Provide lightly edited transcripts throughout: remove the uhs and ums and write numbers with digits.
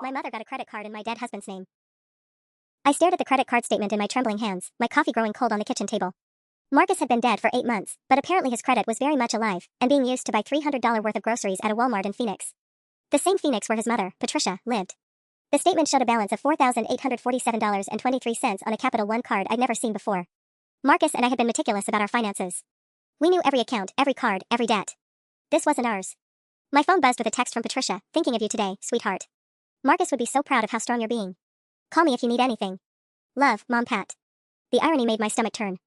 My mother got a credit card in my dead husband's name. I stared at the credit card statement in my trembling hands, my coffee growing cold on the kitchen table. Marcus had been dead for 8 months, but apparently his credit was very much alive and being used to buy $300 worth of groceries at a Walmart in Phoenix. The same Phoenix where his mother, Patricia, lived. The statement showed a balance of $4,847.23 on a Capital One card I'd never seen before. Marcus and I had been meticulous about our finances. We knew every account, every card, every debt. This wasn't ours. My phone buzzed with a text from Patricia, "Thinking of you today, sweetheart. Marcus would be so proud of how strong you're being. Call me if you need anything. Love, Mom Pat." The irony made my stomach turn.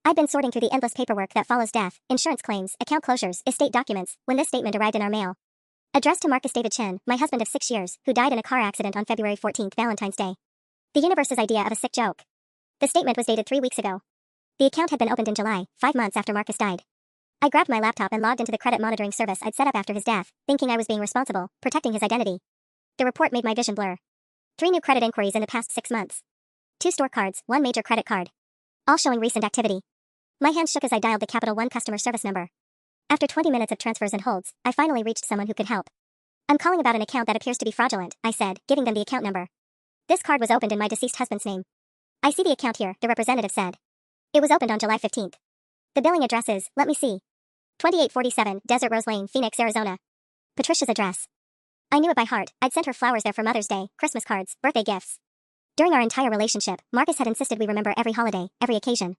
I'd been sorting through the endless paperwork that follows death, insurance claims, account closures, estate documents, when this statement arrived in our mail. Addressed to Marcus David Chen, my husband of 6 years, who died in a car accident on February 14th, Valentine's Day. The universe's idea of a sick joke. The statement was dated 3 weeks ago. The account had been opened in July, 5 months after Marcus died. I grabbed my laptop and logged into the credit monitoring service I'd set up after his death, thinking I was being responsible, protecting his identity. The report made my vision blur. 3 new credit inquiries in the past 6 months. 2 store cards, 1 major credit card. All showing recent activity. My hands shook as I dialed the Capital One customer service number. After 20 minutes of transfers and holds, I finally reached someone who could help. "I'm calling about an account that appears to be fraudulent," I said, giving them the account number. "This card was opened in my deceased husband's name." "I see the account here," the representative said. "It was opened on July 15th. The billing address is, let me see, 2847 Desert Rose Lane, Phoenix, Arizona. Patricia's address." I knew it by heart. I'd sent her flowers there for Mother's Day, Christmas cards, birthday gifts. During our entire relationship, Marcus had insisted we remember every holiday, every occasion.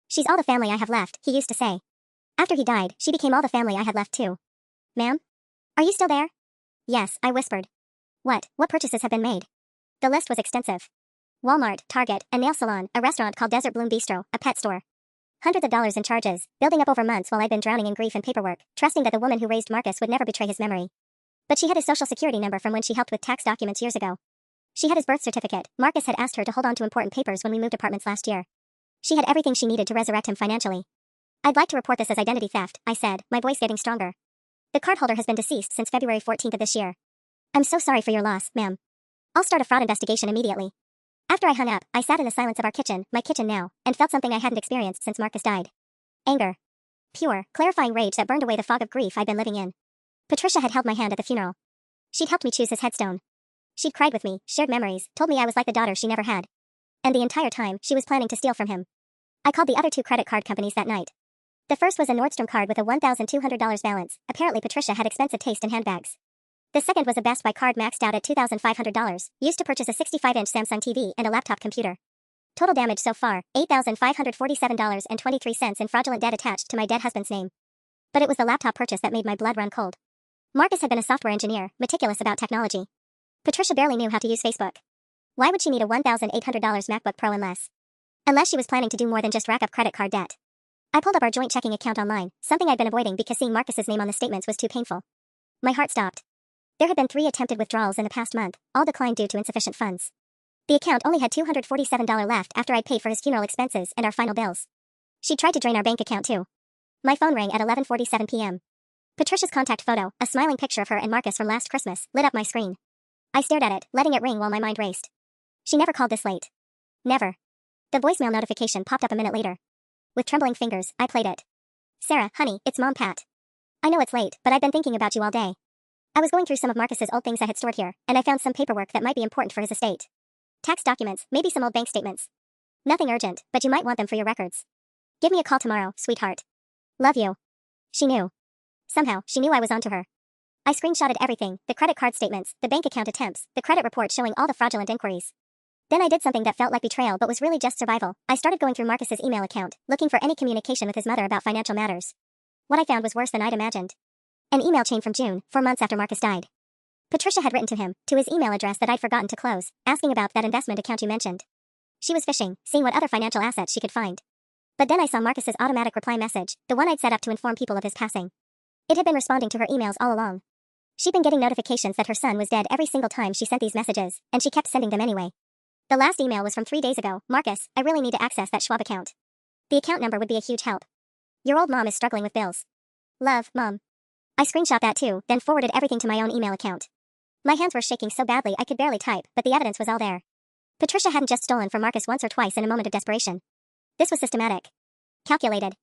"She's all the family I have left," he used to say. After he died, she became all the family I had left too. "Ma'am? Are you still there?" "Yes," I whispered. What purchases have been made?" The list was extensive. Walmart, Target, a nail salon, a restaurant called Desert Bloom Bistro, a pet store. Hundreds of dollars in charges, building up over months while I'd been drowning in grief and paperwork, trusting that the woman who raised Marcus would never betray his memory. But she had his social security number from when she helped with tax documents years ago. She had his birth certificate. Marcus had asked her to hold on to important papers when we moved apartments last year. She had everything she needed to resurrect him financially. "I'd like to report this as identity theft," I said, my voice getting stronger. "The cardholder has been deceased since February 14th of this year. I'm so sorry for your loss, ma'am. I'll start a fraud investigation immediately." After I hung up, I sat in the silence of our kitchen, my kitchen now, and felt something I hadn't experienced since Marcus died. Anger. Pure, clarifying rage that burned away the fog of grief I'd been living in. Patricia had held my hand at the funeral. She'd helped me choose his headstone. She'd cried with me, shared memories, told me I was like the daughter she never had. And the entire time, she was planning to steal from him. I called the other 2 credit card companies that night. The first was a Nordstrom card with a $1,200 balance. Apparently Patricia had expensive taste in handbags. The second was a Best Buy card maxed out at $2,500, used to purchase a 65-inch Samsung TV and a laptop computer. Total damage so far, $8,547.23 in fraudulent debt attached to my dead husband's name. But it was the laptop purchase that made my blood run cold. Marcus had been a software engineer, meticulous about technology. Patricia barely knew how to use Facebook. Why would she need a $1,800 MacBook Pro unless she was planning to do more than just rack up credit card debt? I pulled up our joint checking account online, something I'd been avoiding because seeing Marcus's name on the statements was too painful. My heart stopped. There had been 3 attempted withdrawals in the past month, all declined due to insufficient funds. The account only had $247 left after I'd paid for his funeral expenses and our final bills. She tried to drain our bank account too. My phone rang at 11:47 p.m. Patricia's contact photo, a smiling picture of her and Marcus from last Christmas, lit up my screen. I stared at it, letting it ring while my mind raced. She never called this late. Never. The voicemail notification popped up a minute later. With trembling fingers, I played it. "Sarah, honey, it's Mom Pat. I know it's late, but I've been thinking about you all day. I was going through some of Marcus's old things I had stored here, and I found some paperwork that might be important for his estate. Tax documents, maybe some old bank statements. Nothing urgent, but you might want them for your records. Give me a call tomorrow, sweetheart. Love you." She knew. Somehow, she knew I was onto her. I screenshotted everything, the credit card statements, the bank account attempts, the credit report showing all the fraudulent inquiries. Then I did something that felt like betrayal but was really just survival. I started going through Marcus's email account, looking for any communication with his mother about financial matters. What I found was worse than I'd imagined. An email chain from June, 4 months after Marcus died. Patricia had written to him, to his email address that I'd forgotten to close, asking about that investment account you mentioned. She was fishing, seeing what other financial assets she could find. But then I saw Marcus's automatic reply message, the one I'd set up to inform people of his passing. It had been responding to her emails all along. She'd been getting notifications that her son was dead every single time she sent these messages, and she kept sending them anyway. The last email was from 3 days ago. "Marcus, I really need to access that Schwab account. The account number would be a huge help. Your old mom is struggling with bills. Love, Mom." I screenshot that too, then forwarded everything to my own email account. My hands were shaking so badly I could barely type, but the evidence was all there. Patricia hadn't just stolen from Marcus once or twice in a moment of desperation. This was systematic. Calculated.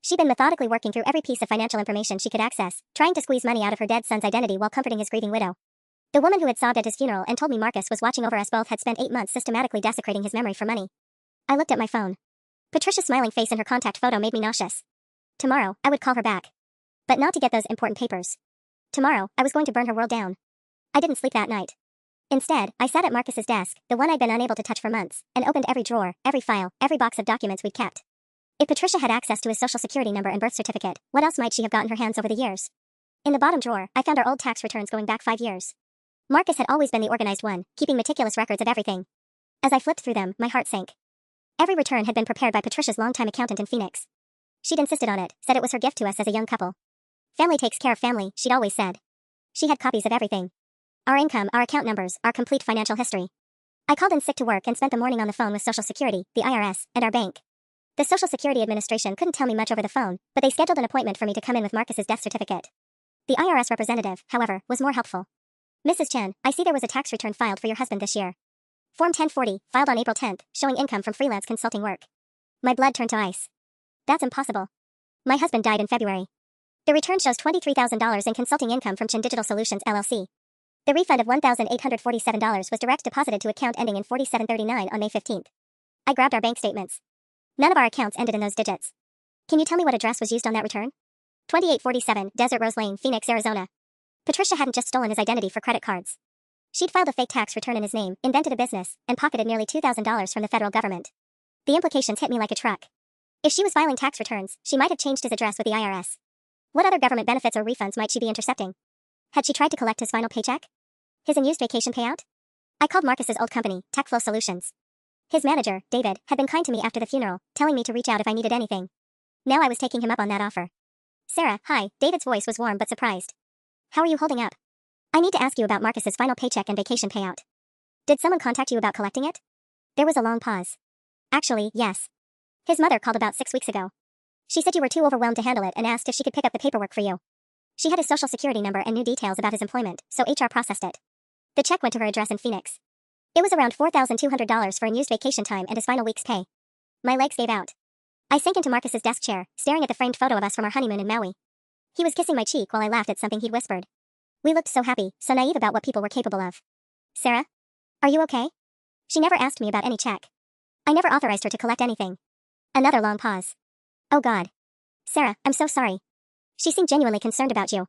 She'd been methodically working through every piece of financial information she could access, trying to squeeze money out of her dead son's identity while comforting his grieving widow. The woman who had sobbed at his funeral and told me Marcus was watching over us both had spent 8 months systematically desecrating his memory for money. I looked at my phone. Patricia's smiling face in her contact photo made me nauseous. Tomorrow, I would call her back. But not to get those important papers. Tomorrow, I was going to burn her world down. I didn't sleep that night. Instead, I sat at Marcus's desk, the one I'd been unable to touch for months, and opened every drawer, every file, every box of documents we'd kept. If Patricia had access to his social security number and birth certificate, what else might she have gotten her hands over the years? In the bottom drawer, I found our old tax returns going back 5 years. Marcus had always been the organized one, keeping meticulous records of everything. As I flipped through them, my heart sank. Every return had been prepared by Patricia's longtime accountant in Phoenix. She'd insisted on it, said it was her gift to us as a young couple. Family takes care of family, she'd always said. She had copies of everything. Our income, our account numbers, our complete financial history. I called in sick to work and spent the morning on the phone with Social Security, the IRS, and our bank. The Social Security Administration couldn't tell me much over the phone, but they scheduled an appointment for me to come in with Marcus's death certificate. The IRS representative, however, was more helpful. Mrs. Chen, I see there was a tax return filed for your husband this year. Form 1040, filed on April 10th, showing income from freelance consulting work. My blood turned to ice. That's impossible. My husband died in February. The return shows $23,000 in consulting income from Chen Digital Solutions LLC. The refund of $1,847 was direct deposited to account ending in 4739 on May 15th. I grabbed our bank statements. None of our accounts ended in those digits. Can you tell me what address was used on that return? 2847 Desert Rose Lane, Phoenix, Arizona. Patricia hadn't just stolen his identity for credit cards. She'd filed a fake tax return in his name, invented a business, and pocketed nearly $2,000 from the federal government. The implications hit me like a truck. If she was filing tax returns, she might have changed his address with the IRS. What other government benefits or refunds might she be intercepting? Had she tried to collect his final paycheck? His unused vacation payout? I called Marcus's old company, TechFlow Solutions. His manager, David, had been kind to me after the funeral, telling me to reach out if I needed anything. Now I was taking him up on that offer. Sarah, hi, David's voice was warm but surprised. How are you holding up? I need to ask you about Marcus's final paycheck and vacation payout. Did someone contact you about collecting it? There was a long pause. Actually, yes. His mother called about 6 weeks ago. She said you were too overwhelmed to handle it and asked if she could pick up the paperwork for you. She had his social security number and knew details about his employment, so HR processed it. The check went to her address in Phoenix. It was around $4,200 for unused vacation time and his final week's pay. My legs gave out. I sank into Marcus's desk chair, staring at the framed photo of us from our honeymoon in Maui. He was kissing my cheek while I laughed at something he'd whispered. We looked so happy, so naive about what people were capable of. Sarah? Are you okay? She never asked me about any check. I never authorized her to collect anything. Another long pause. Oh God. Sarah, I'm so sorry. She seemed genuinely concerned about you.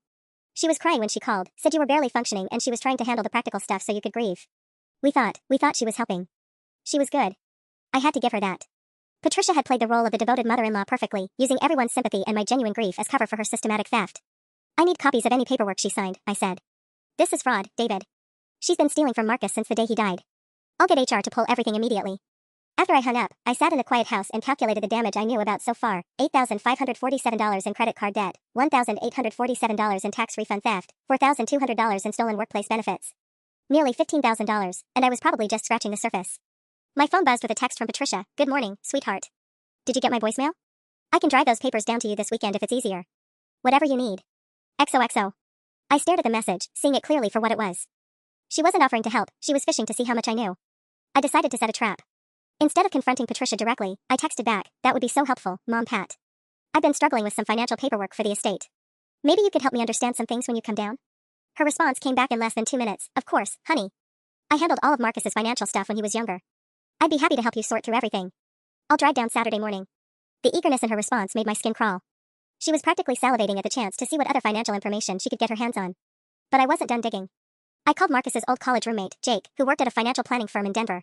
She was crying when she called, said you were barely functioning and she was trying to handle the practical stuff so you could grieve. We thought she was helping. She was good. I had to give her that. Patricia had played the role of the devoted mother-in-law perfectly, using everyone's sympathy and my genuine grief as cover for her systematic theft. I need copies of any paperwork she signed, I said. This is fraud, David. She's been stealing from Marcus since the day he died. I'll get HR to pull everything immediately. After I hung up, I sat in a quiet house and calculated the damage I knew about so far. $8,547 in credit card debt, $1,847 in tax refund theft, $4,200 in stolen workplace benefits. Nearly $15,000, and I was probably just scratching the surface. My phone buzzed with a text from Patricia. Good morning, sweetheart. Did you get my voicemail? I can drive those papers down to you this weekend if it's easier. Whatever you need. XOXO. I stared at the message, seeing it clearly for what it was. She wasn't offering to help, she was fishing to see how much I knew. I decided to set a trap. Instead of confronting Patricia directly, I texted back, that would be so helpful, Mom Pat. I've been struggling with some financial paperwork for the estate. Maybe you could help me understand some things when you come down? Her response came back in less than 2 minutes. Of course, honey. I handled all of Marcus's financial stuff when he was younger. I'd be happy to help you sort through everything. I'll drive down Saturday morning. The eagerness in her response made my skin crawl. She was practically salivating at the chance to see what other financial information she could get her hands on. But I wasn't done digging. I called Marcus's old college roommate, Jake, who worked at a financial planning firm in Denver.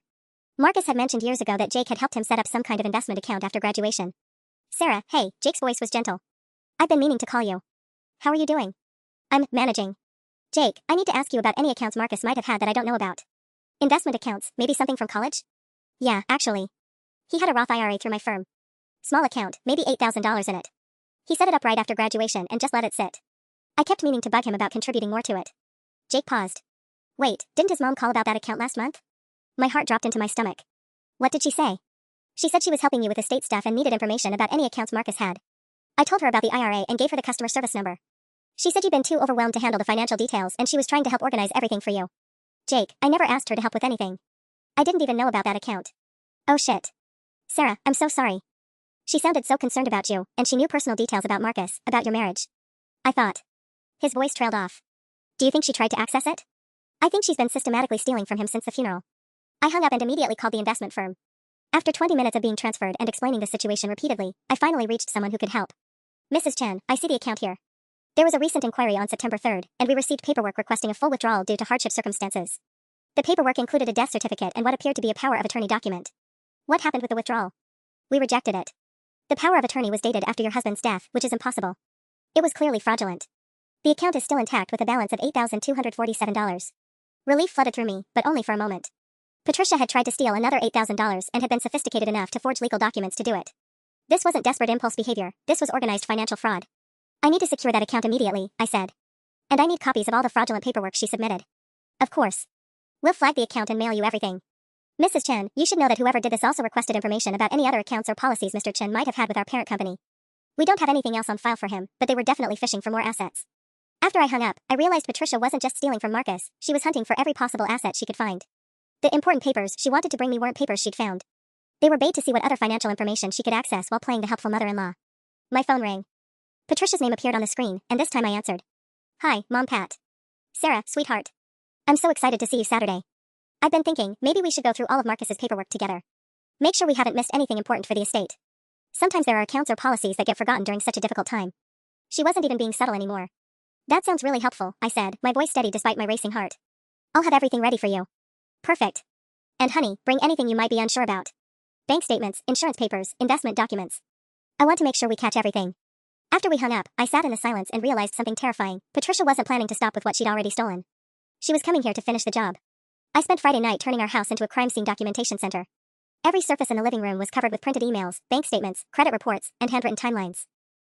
Marcus had mentioned years ago that Jake had helped him set up some kind of investment account after graduation. Sarah, hey, Jake's voice was gentle. I've been meaning to call you. How are you doing? I'm managing. Jake, I need to ask you about any accounts Marcus might have had that I don't know about. Investment accounts, maybe something from college? Yeah, actually. He had a Roth IRA through my firm. Small account, maybe $8,000 in it. He set it up right after graduation and just let it sit. I kept meaning to bug him about contributing more to it. Jake paused. Wait, didn't his mom call about that account last month? My heart dropped into my stomach. What did she say? She said she was helping you with estate stuff and needed information about any accounts Marcus had. I told her about the IRA and gave her the customer service number. She said you'd been too overwhelmed to handle the financial details and she was trying to help organize everything for you. Jake, I never asked her to help with anything. I didn't even know about that account. Oh shit. Sarah, I'm so sorry. She sounded so concerned about you, and she knew personal details about Marcus, about your marriage. I thought. His voice trailed off. Do you think she tried to access it? I think she's been systematically stealing from him since the funeral. I hung up and immediately called the investment firm. After 20 minutes of being transferred and explaining the situation repeatedly, I finally reached someone who could help. Mrs. Chen, I see the account here. There was a recent inquiry on September 3rd, and we received paperwork requesting a full withdrawal due to hardship circumstances. The paperwork included a death certificate and what appeared to be a power of attorney document. What happened with the withdrawal? We rejected it. The power of attorney was dated after your husband's death, which is impossible. It was clearly fraudulent. The account is still intact with a balance of $8,247. Relief flooded through me, but only for a moment. Patricia had tried to steal another $8,000 and had been sophisticated enough to forge legal documents to do it. This wasn't desperate impulse behavior, this was organized financial fraud. I need to secure that account immediately, I said. And I need copies of all the fraudulent paperwork she submitted. Of course. We'll flag the account and mail you everything. Mrs. Chen, you should know that whoever did this also requested information about any other accounts or policies Mr. Chen might have had with our parent company. We don't have anything else on file for him, but they were definitely fishing for more assets. After I hung up, I realized Patricia wasn't just stealing from Marcus, she was hunting for every possible asset she could find. The important papers she wanted to bring me weren't papers she'd found. They were bait to see what other financial information she could access while playing the helpful mother-in-law. My phone rang. Patricia's name appeared on the screen, and this time I answered. Hi, Mom Pat. Sarah, sweetheart. I'm so excited to see you Saturday. I've been thinking, maybe we should go through all of Marcus's paperwork together. Make sure we haven't missed anything important for the estate. Sometimes there are accounts or policies that get forgotten during such a difficult time. She wasn't even being subtle anymore. That sounds really helpful, I said, my voice steady despite my racing heart. I'll have everything ready for you. Perfect. And honey, bring anything you might be unsure about. Bank statements, insurance papers, investment documents. I want to make sure we catch everything. After we hung up, I sat in the silence and realized something terrifying. Patricia wasn't planning to stop with what she'd already stolen. She was coming here to finish the job. I spent Friday night turning our house into a crime scene documentation center. Every surface in the living room was covered with printed emails, bank statements, credit reports, and handwritten timelines.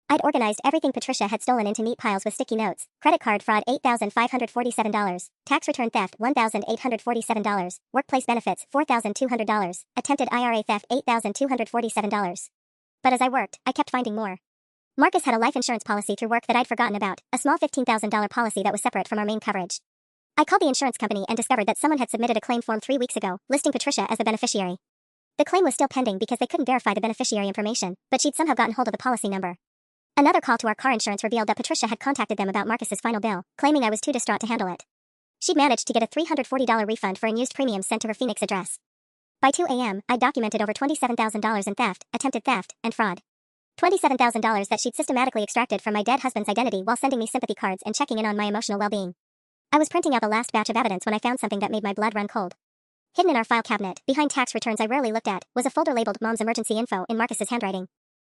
I'd organized everything Patricia had stolen into neat piles with sticky notes. Credit card fraud $8,547, tax return theft $1,847, workplace benefits $4,200, attempted IRA theft $8,247. But as I worked, I kept finding more. Marcus had a life insurance policy through work that I'd forgotten about, a small $15,000 policy that was separate from our main coverage. I called the insurance company and discovered that someone had submitted a claim form 3 weeks ago, listing Patricia as the beneficiary. The claim was still pending because they couldn't verify the beneficiary information, but she'd somehow gotten hold of the policy number. Another call to our car insurance revealed that Patricia had contacted them about Marcus's final bill, claiming I was too distraught to handle it. She'd managed to get a $340 refund for unused premiums sent to her Phoenix address. By 2 a.m., I'd documented over $27,000 in theft, attempted theft, and fraud. $27,000 that she'd systematically extracted from my dead husband's identity while sending me sympathy cards and checking in on my emotional well-being. I was printing out the last batch of evidence when I found something that made my blood run cold. Hidden in our file cabinet, behind tax returns I rarely looked at, was a folder labeled Mom's Emergency Info in Marcus's handwriting.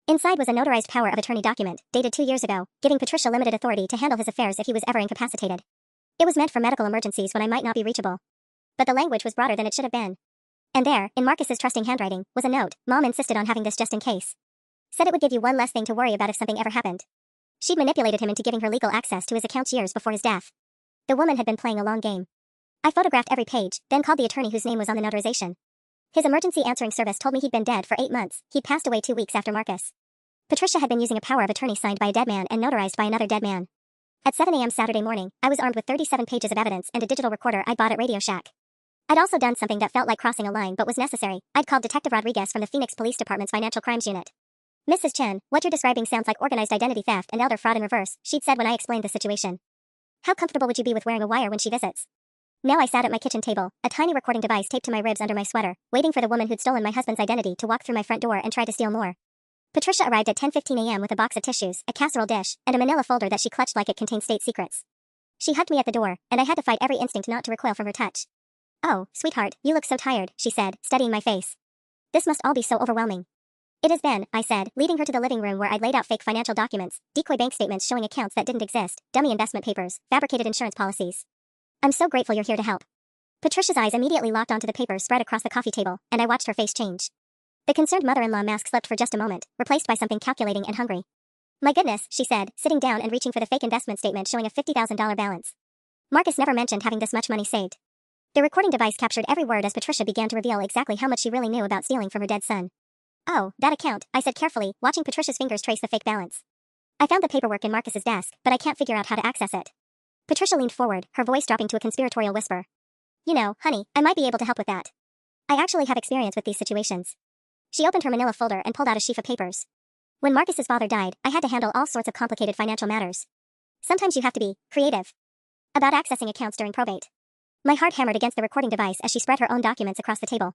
Inside was a notarized power of attorney document, dated 2 years ago, giving Patricia limited authority to handle his affairs if he was ever incapacitated. It was meant for medical emergencies when I might not be reachable. But the language was broader than it should have been. And there, in Marcus's trusting handwriting, was a note. Mom insisted on having this just in case. Said it would give you one less thing to worry about if something ever happened. She'd manipulated him into giving her legal access to his accounts years before his death. The woman had been playing a long game. I photographed every page, then called the attorney whose name was on the notarization. His emergency answering service told me he'd been dead for 8 months. He'd passed away 2 weeks after Marcus. Patricia had been using a power of attorney signed by a dead man and notarized by another dead man. At 7 a.m. Saturday morning, I was armed with 37 pages of evidence and a digital recorder I'd bought at Radio Shack. I'd also done something that felt like crossing a line but was necessary. I'd called Detective Rodriguez from the Phoenix Police Department's Financial Crimes Unit. Mrs. Chen, what you're describing sounds like organized identity theft and elder fraud in reverse, she'd said when I explained the situation. How comfortable would you be with wearing a wire when she visits? Now I sat at my kitchen table, a tiny recording device taped to my ribs under my sweater, waiting for the woman who'd stolen my husband's identity to walk through my front door and try to steal more. Patricia arrived at 10:15 a.m. with a box of tissues, a casserole dish, and a manila folder that she clutched like it contained state secrets. She hugged me at the door, and I had to fight every instinct not to recoil from her touch. Oh, sweetheart, you look so tired, she said, studying my face. This must all be so overwhelming. It has been, I said, leading her to the living room where I'd laid out fake financial documents, decoy bank statements showing accounts that didn't exist, dummy investment papers, fabricated insurance policies. I'm so grateful you're here to help. Patricia's eyes immediately locked onto the papers spread across the coffee table, and I watched her face change. The concerned mother-in-law mask slipped for just a moment, replaced by something calculating and hungry. My goodness, she said, sitting down and reaching for the fake investment statement showing a $50,000 balance. Marcus never mentioned having this much money saved. The recording device captured every word as Patricia began to reveal exactly how much she really knew about stealing from her dead son. Oh, that account, I said carefully, watching Patricia's fingers trace the fake balance. I found the paperwork in Marcus's desk, but I can't figure out how to access it. Patricia leaned forward, her voice dropping to a conspiratorial whisper. You know, honey, I might be able to help with that. I actually have experience with these situations. She opened her manila folder and pulled out a sheaf of papers. When Marcus's father died, I had to handle all sorts of complicated financial matters. Sometimes you have to be creative about accessing accounts during probate. My heart hammered against the recording device as she spread her own documents across the table.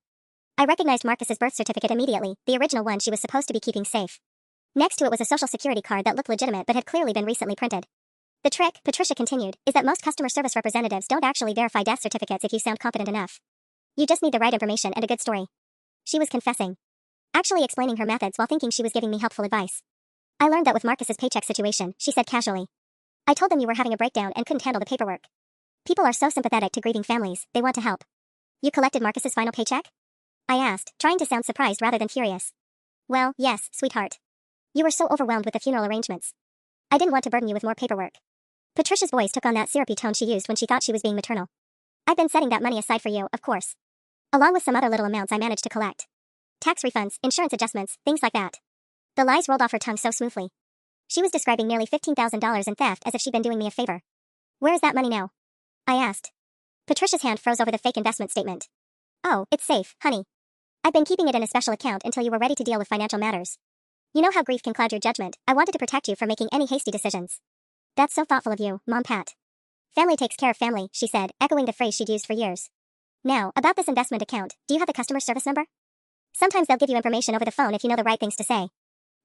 I recognized Marcus's birth certificate immediately, the original one she was supposed to be keeping safe. Next to it was a social security card that looked legitimate but had clearly been recently printed. The trick, Patricia continued, is that most customer service representatives don't actually verify death certificates if you sound confident enough. You just need the right information and a good story. She was confessing. Actually explaining her methods while thinking she was giving me helpful advice. I learned that with Marcus's paycheck situation, she said casually. I told them you were having a breakdown and couldn't handle the paperwork. People are so sympathetic to grieving families, they want to help. You collected Marcus's final paycheck? I asked, trying to sound surprised rather than furious. Well, yes, sweetheart. You were so overwhelmed with the funeral arrangements. I didn't want to burden you with more paperwork. Patricia's voice took on that syrupy tone she used when she thought she was being maternal. I've been setting that money aside for you, of course. Along with some other little amounts I managed to collect. Tax refunds, insurance adjustments, things like that. The lies rolled off her tongue so smoothly. She was describing nearly $15,000 in theft as if she'd been doing me a favor. Where is that money now? I asked. Patricia's hand froze over the fake investment statement. Oh, it's safe, honey. I've been keeping it in a special account until you were ready to deal with financial matters. You know how grief can cloud your judgment. I wanted to protect you from making any hasty decisions. That's so thoughtful of you, Mom Pat. Family takes care of family, she said, echoing the phrase she'd used for years. Now, about this investment account, do you have the customer service number? Sometimes they'll give you information over the phone if you know the right things to say.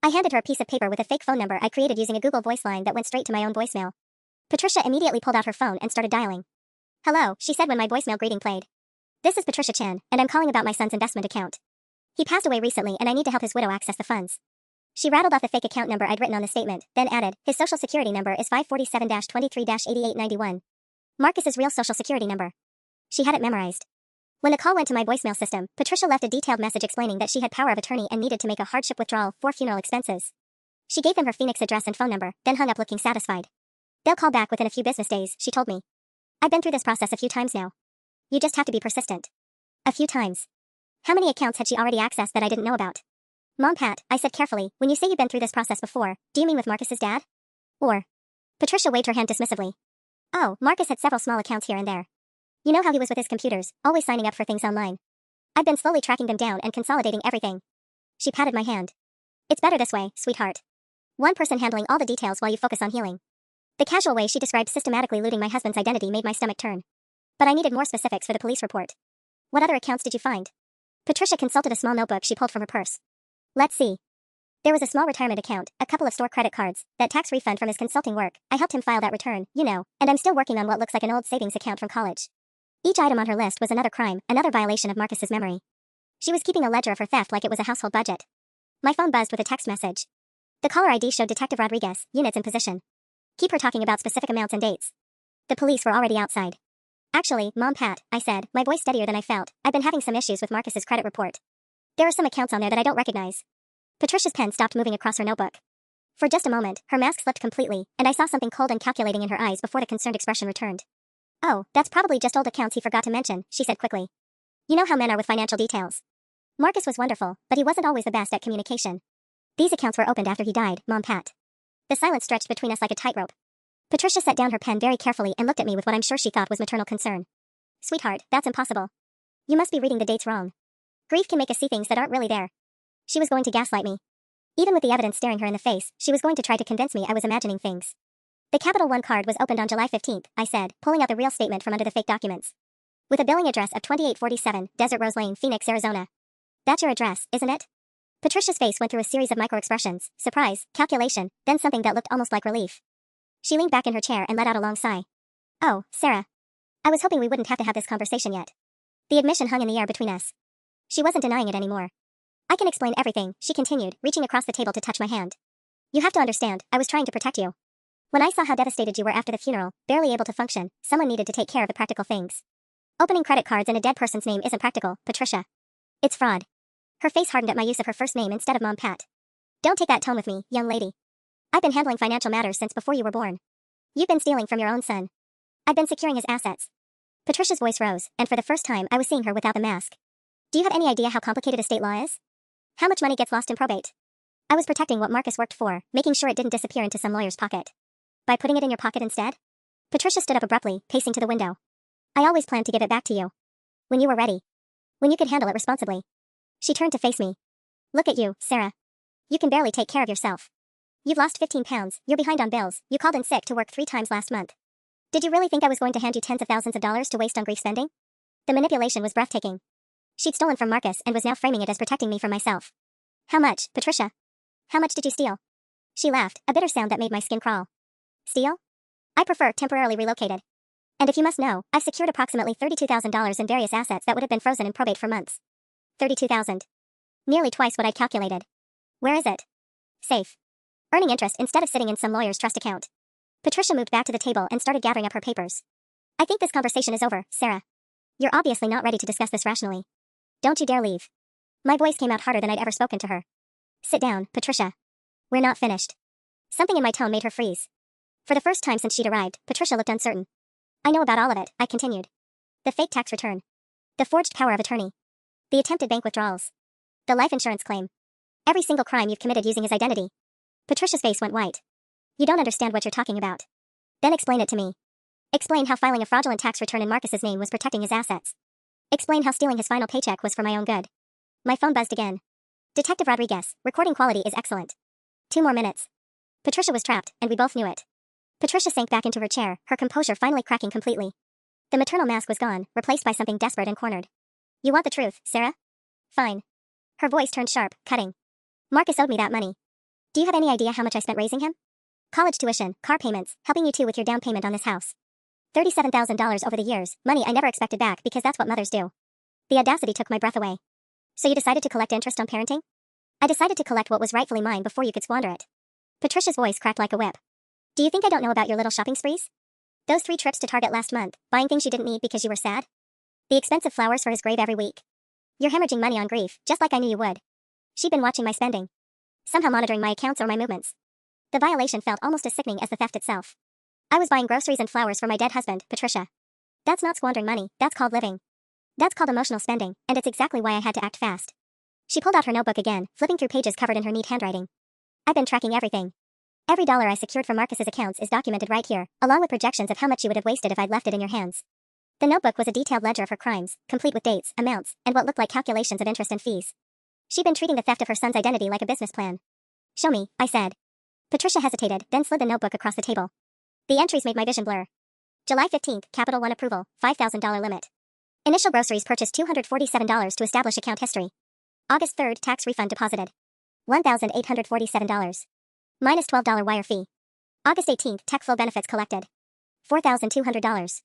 I handed her a piece of paper with a fake phone number I created using a Google Voice line that went straight to my own voicemail. Patricia immediately pulled out her phone and started dialing. Hello, she said when my voicemail greeting played. This is Patricia Chan, and I'm calling about my son's investment account. He passed away recently and I need to help his widow access the funds. She rattled off the fake account number I'd written on the statement, then added, his social security number is 547-23-8891. Marcus's real social security number. She had it memorized. When the call went to my voicemail system, Patricia left a detailed message explaining that she had power of attorney and needed to make a hardship withdrawal for funeral expenses. She gave him her Phoenix address and phone number, then hung up looking satisfied. They'll call back within a few business days, she told me. I've been through this process a few times now. You just have to be persistent. A few times. How many accounts had she already accessed that I didn't know about? Mom Pat, I said carefully, when you say you've been through this process before, do you mean with Marcus's dad? Or? Patricia waved her hand dismissively. Oh, Marcus had several small accounts here and there. You know how he was with his computers, always signing up for things online. I've been slowly tracking them down and consolidating everything. She patted my hand. It's better this way, sweetheart. One person handling all the details while you focus on healing. The casual way she described systematically looting my husband's identity made my stomach turn. But I needed more specifics for the police report. What other accounts did you find? Patricia consulted a small notebook she pulled from her purse. Let's see. There was a small retirement account, a couple of store credit cards, that tax refund from his consulting work. I helped him file that return, you know, and I'm still working on what looks like an old savings account from college. Each item on her list was another crime, another violation of Marcus's memory. She was keeping a ledger of her theft like it was a household budget. My phone buzzed with a text message. The caller ID showed Detective Rodriguez, units in position. Keep her talking about specific amounts and dates. The police were already outside. Actually, Mom Pat, I said, my voice steadier than I felt. I've been having some issues with Marcus's credit report. There are some accounts on there that I don't recognize. Patricia's pen stopped moving across her notebook. For just a moment, her mask slipped completely, and I saw something cold and calculating in her eyes before the concerned expression returned. Oh, that's probably just old accounts he forgot to mention, she said quickly. You know how men are with financial details. Marcus was wonderful, but he wasn't always the best at communication. These accounts were opened after he died, Mom Pat. The silence stretched between us like a tightrope. Patricia set down her pen very carefully and looked at me with what I'm sure she thought was maternal concern. Sweetheart, that's impossible. You must be reading the dates wrong. Grief can make us see things that aren't really there. She was going to gaslight me. Even with the evidence staring her in the face, she was going to try to convince me I was imagining things. The Capital One card was opened on July 15th, I said, pulling out the real statement from under the fake documents. With a billing address of 2847, Desert Rose Lane, Phoenix, Arizona. That's your address, isn't it? Patricia's face went through a series of micro-expressions, surprise, calculation, then something that looked almost like relief. She leaned back in her chair and let out a long sigh. Oh, Sarah. I was hoping we wouldn't have to have this conversation yet. The admission hung in the air between us. She wasn't denying it anymore. I can explain everything, she continued, reaching across the table to touch my hand. You have to understand, I was trying to protect you. When I saw how devastated you were after the funeral, barely able to function, someone needed to take care of the practical things. Opening credit cards in a dead person's name isn't practical, Patricia. It's fraud. Her face hardened at my use of her first name instead of Mom Pat. Don't take that tone with me, young lady. I've been handling financial matters since before you were born. You've been stealing from your own son. I've been securing his assets. Patricia's voice rose, and for the first time I was seeing her without the mask. Do you have any idea how complicated estate law is? How much money gets lost in probate? I was protecting what Marcus worked for, making sure it didn't disappear into some lawyer's pocket. By putting it in your pocket instead? Patricia stood up abruptly, pacing to the window. I always planned to give it back to you. When you were ready. When you could handle it responsibly. She turned to face me. Look at you, Sarah. You can barely take care of yourself. You've lost 15 pounds, you're behind on bills, you called in sick to work 3 times last month. Did you really think I was going to hand you tens of thousands of dollars to waste on grief spending? The manipulation was breathtaking. She'd stolen from Marcus and was now framing it as protecting me from myself. How much, Patricia? How much did you steal? She laughed, a bitter sound that made my skin crawl. Steal? I prefer temporarily relocated. And if you must know, I've secured approximately $32,000 in various assets that would have been frozen in probate for months. 32,000. Nearly twice what I'd calculated. Where is it? Safe. Earning interest instead of sitting in some lawyer's trust account. Patricia moved back to the table and started gathering up her papers. I think this conversation is over, Sarah. You're obviously not ready to discuss this rationally. Don't you dare leave. My voice came out harder than I'd ever spoken to her. Sit down, Patricia. We're not finished. Something in my tone made her freeze. For the first time since she'd arrived, Patricia looked uncertain. I know about all of it, I continued. The fake tax return. The forged power of attorney. The attempted bank withdrawals. The life insurance claim. Every single crime you've committed using his identity. Patricia's face went white. You don't understand what you're talking about. Then explain it to me. Explain how filing a fraudulent tax return in Marcus's name was protecting his assets. Explain how stealing his final paycheck was for my own good. My phone buzzed again. Detective Rodriguez, recording quality is excellent. 2 more minutes. Patricia was trapped, and we both knew it. Patricia sank back into her chair, her composure finally cracking completely. The maternal mask was gone, replaced by something desperate and cornered. You want the truth, Sarah? Fine. Her voice turned sharp, cutting. Marcus owed me that money. Do you have any idea how much I spent raising him? College tuition, car payments, helping you two with your down payment on this house. $37,000 over the years, money I never expected back because that's what mothers do. The audacity took my breath away. So you decided to collect interest on parenting? I decided to collect what was rightfully mine before you could squander it. Patricia's voice cracked like a whip. Do you think I don't know about your little shopping sprees? Those 3 trips to Target last month, buying things you didn't need because you were sad? The expensive flowers for his grave every week. You're hemorrhaging money on grief, just like I knew you would. She'd been watching my spending. Somehow monitoring my accounts or my movements. The violation felt almost as sickening as the theft itself. I was buying groceries and flowers for my dead husband, Patricia. That's not squandering money, that's called living. That's called emotional spending, and it's exactly why I had to act fast. She pulled out her notebook again, flipping through pages covered in her neat handwriting. I've been tracking everything. Every dollar I secured from Marcus's accounts is documented right here, along with projections of how much you would have wasted if I'd left it in your hands. The notebook was a detailed ledger of her crimes, complete with dates, amounts, and what looked like calculations of interest and fees. She'd been treating the theft of her son's identity like a business plan. Show me, I said. Patricia hesitated, then slid the notebook across the table. The entries made my vision blur. July 15th, Capital One approval, $5,000 limit. Initial groceries purchased $247 to establish account history. August 3rd, tax refund deposited. $1,847. Minus $12 wire fee. August 18th, tech flow benefits collected. $4,200.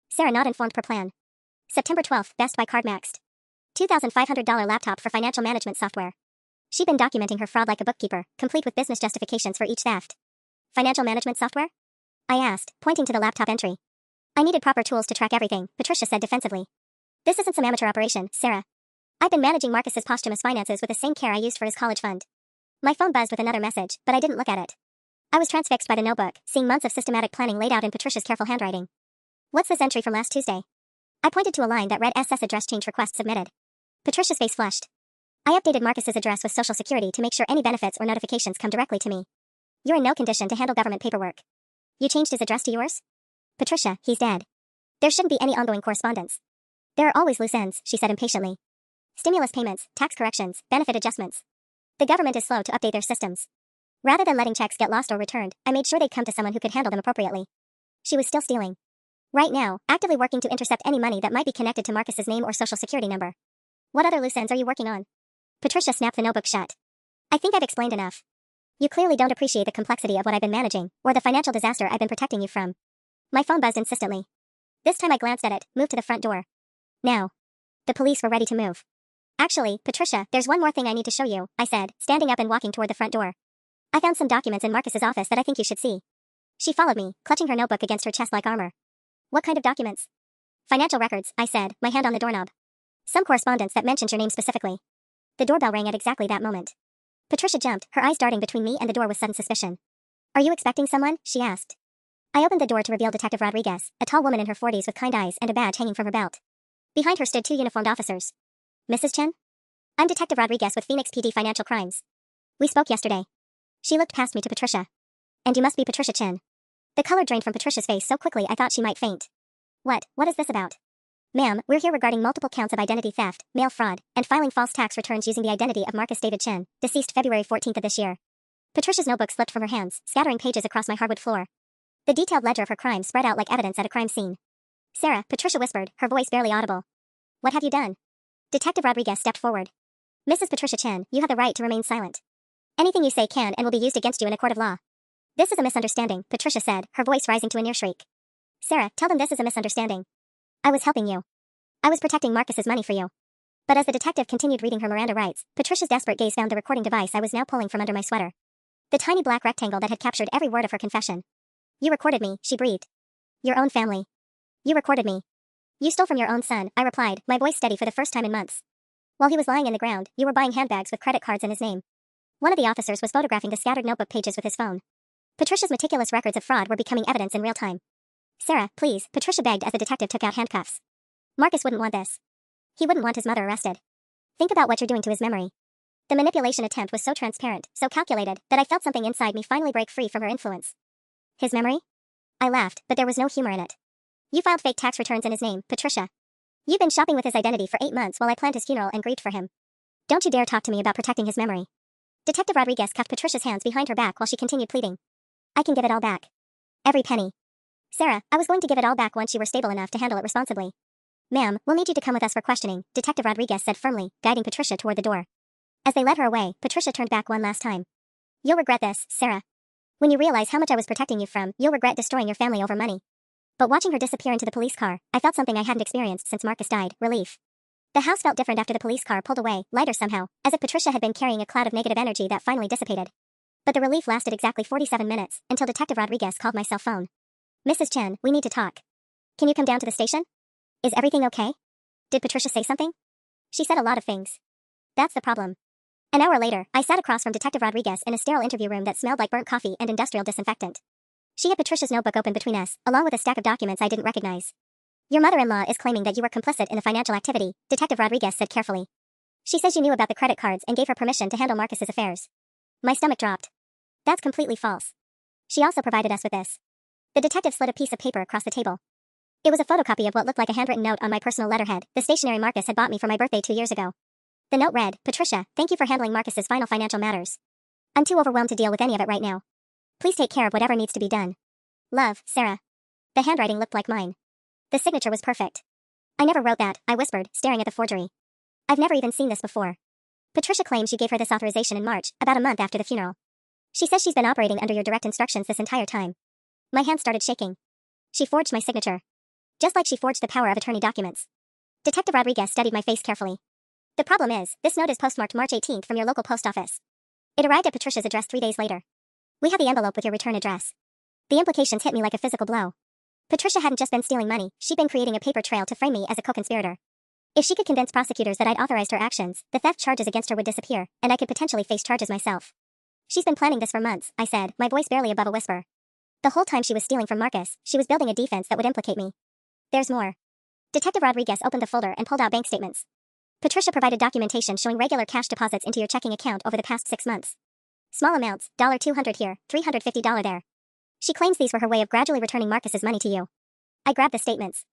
Sarah not informed per plan. September 12th, Best Buy card maxed. $2,500 laptop for financial management software. She'd been documenting her fraud like a bookkeeper, complete with business justifications for each theft. Financial management software? I asked, pointing to the laptop entry. I needed proper tools to track everything, Patricia said defensively. This isn't some amateur operation, Sarah. I've been managing Marcus's posthumous finances with the same care I used for his college fund. My phone buzzed with another message, but I didn't look at it. I was transfixed by the notebook, seeing months of systematic planning laid out in Patricia's careful handwriting. What's this entry from last Tuesday? I pointed to a line that read SS address change request submitted. Patricia's face flushed. I updated Marcus's address with Social Security to make sure any benefits or notifications come directly to me. You're in no condition to handle government paperwork. You changed his address to yours? Patricia, he's dead. There shouldn't be any ongoing correspondence. There are always loose ends, she said impatiently. Stimulus payments, tax corrections, benefit adjustments. The government is slow to update their systems. Rather than letting checks get lost or returned, I made sure they'd come to someone who could handle them appropriately. She was still stealing. Right now, actively working to intercept any money that might be connected to Marcus's name or Social Security number. What other loose ends are you working on? Patricia snapped the notebook shut. I think I've explained enough. You clearly don't appreciate the complexity of what I've been managing, or the financial disaster I've been protecting you from. My phone buzzed insistently. This time I glanced at it, moved to the front door. Now. The police were ready to move. Actually, Patricia, there's one more thing I need to show you, I said, standing up and walking toward the front door. I found some documents in Marcus's office that I think you should see. She followed me, clutching her notebook against her chest like armor. What kind of documents? Financial records, I said, my hand on the doorknob. Some correspondence that mentions your name specifically. The doorbell rang at exactly that moment. Patricia jumped, her eyes darting between me and the door with sudden suspicion. Are you expecting someone? She asked. I opened the door to reveal Detective Rodriguez, a tall woman in her 40s with kind eyes and a badge hanging from her belt. Behind her stood 2 uniformed officers. Mrs. Chen? I'm Detective Rodriguez with Phoenix PD Financial Crimes. We spoke yesterday. She looked past me to Patricia. And you must be Patricia Chen. The color drained from Patricia's face so quickly I thought she might faint. What is this about? Ma'am, we're here regarding multiple counts of identity theft, mail fraud, and filing false tax returns using the identity of Marcus David Chen, deceased February 14th of this year. Patricia's notebook slipped from her hands, scattering pages across my hardwood floor. The detailed ledger of her crime spread out like evidence at a crime scene. Sarah, Patricia whispered, her voice barely audible. What have you done? Detective Rodriguez stepped forward. Mrs. Patricia Chen, you have the right to remain silent. Anything you say can and will be used against you in a court of law. This is a misunderstanding, Patricia said, her voice rising to a near shriek. Sarah, tell them this is a misunderstanding. I was helping you. I was protecting Marcus's money for you. But as the detective continued reading her Miranda rights, Patricia's desperate gaze found the recording device I was now pulling from under my sweater. The tiny black rectangle that had captured every word of her confession. You recorded me, she breathed. Your own family. You recorded me. You stole from your own son, I replied, my voice steady for the first time in months. While he was lying in the ground, you were buying handbags with credit cards in his name. One of the officers was photographing the scattered notebook pages with his phone. Patricia's meticulous records of fraud were becoming evidence in real time. Sarah, please, Patricia begged as the detective took out handcuffs. Marcus wouldn't want this. He wouldn't want his mother arrested. Think about what you're doing to his memory. The manipulation attempt was so transparent, so calculated, that I felt something inside me finally break free from her influence. His memory? I laughed, but there was no humor in it. You filed fake tax returns in his name, Patricia. You've been shopping with his identity for 8 months while I planned his funeral and grieved for him. Don't you dare talk to me about protecting his memory. Detective Rodriguez cuffed Patricia's hands behind her back while she continued pleading. I can give it all back. Every penny. Sarah, I was going to give it all back once you were stable enough to handle it responsibly. Ma'am, we'll need you to come with us for questioning, Detective Rodriguez said firmly, guiding Patricia toward the door. As they led her away, Patricia turned back one last time. You'll regret this, Sarah. When you realize how much I was protecting you from, you'll regret destroying your family over money. But watching her disappear into the police car, I felt something I hadn't experienced since Marcus died, relief. The house felt different after the police car pulled away, lighter somehow, as if Patricia had been carrying a cloud of negative energy that finally dissipated. But the relief lasted exactly 47 minutes, until Detective Rodriguez called my cell phone. Mrs. Chen, we need to talk. Can you come down to the station? Is everything okay? Did Patricia say something? She said a lot of things. That's the problem. An hour later, I sat across from Detective Rodriguez in a sterile interview room that smelled like burnt coffee and industrial disinfectant. She had Patricia's notebook open between us, along with a stack of documents I didn't recognize. Your mother-in-law is claiming that you were complicit in the financial activity, Detective Rodriguez said carefully. She says you knew about the credit cards and gave her permission to handle Marcus's affairs. My stomach dropped. That's completely false. She also provided us with this. The detective slid a piece of paper across the table. It was a photocopy of what looked like a handwritten note on my personal letterhead, the stationery Marcus had bought me for my birthday 2 years ago. The note read, Patricia, thank you for handling Marcus's final financial matters. I'm too overwhelmed to deal with any of it right now. Please take care of whatever needs to be done. Love, Sarah. The handwriting looked like mine. The signature was perfect. I never wrote that, I whispered, staring at the forgery. I've never even seen this before. Patricia claims you gave her this authorization in March, about a month after the funeral. She says she's been operating under your direct instructions this entire time. My hand started shaking. She forged my signature. Just like she forged the power of attorney documents. Detective Rodriguez studied my face carefully. The problem is, this note is postmarked March 18th from your local post office. It arrived at Patricia's address 3 days later. We have the envelope with your return address. The implications hit me like a physical blow. Patricia hadn't just been stealing money, she'd been creating a paper trail to frame me as a co-conspirator. If she could convince prosecutors that I'd authorized her actions, the theft charges against her would disappear, and I could potentially face charges myself. She's been planning this for months, I said, my voice barely above a whisper. The whole time she was stealing from Marcus, she was building a defense that would implicate me. There's more. Detective Rodriguez opened the folder and pulled out bank statements. Patricia provided documentation showing regular cash deposits into your checking account over the past 6 months. Small amounts, $200 here, $350 there. She claims these were her way of gradually returning Marcus's money to you. I grabbed the statements.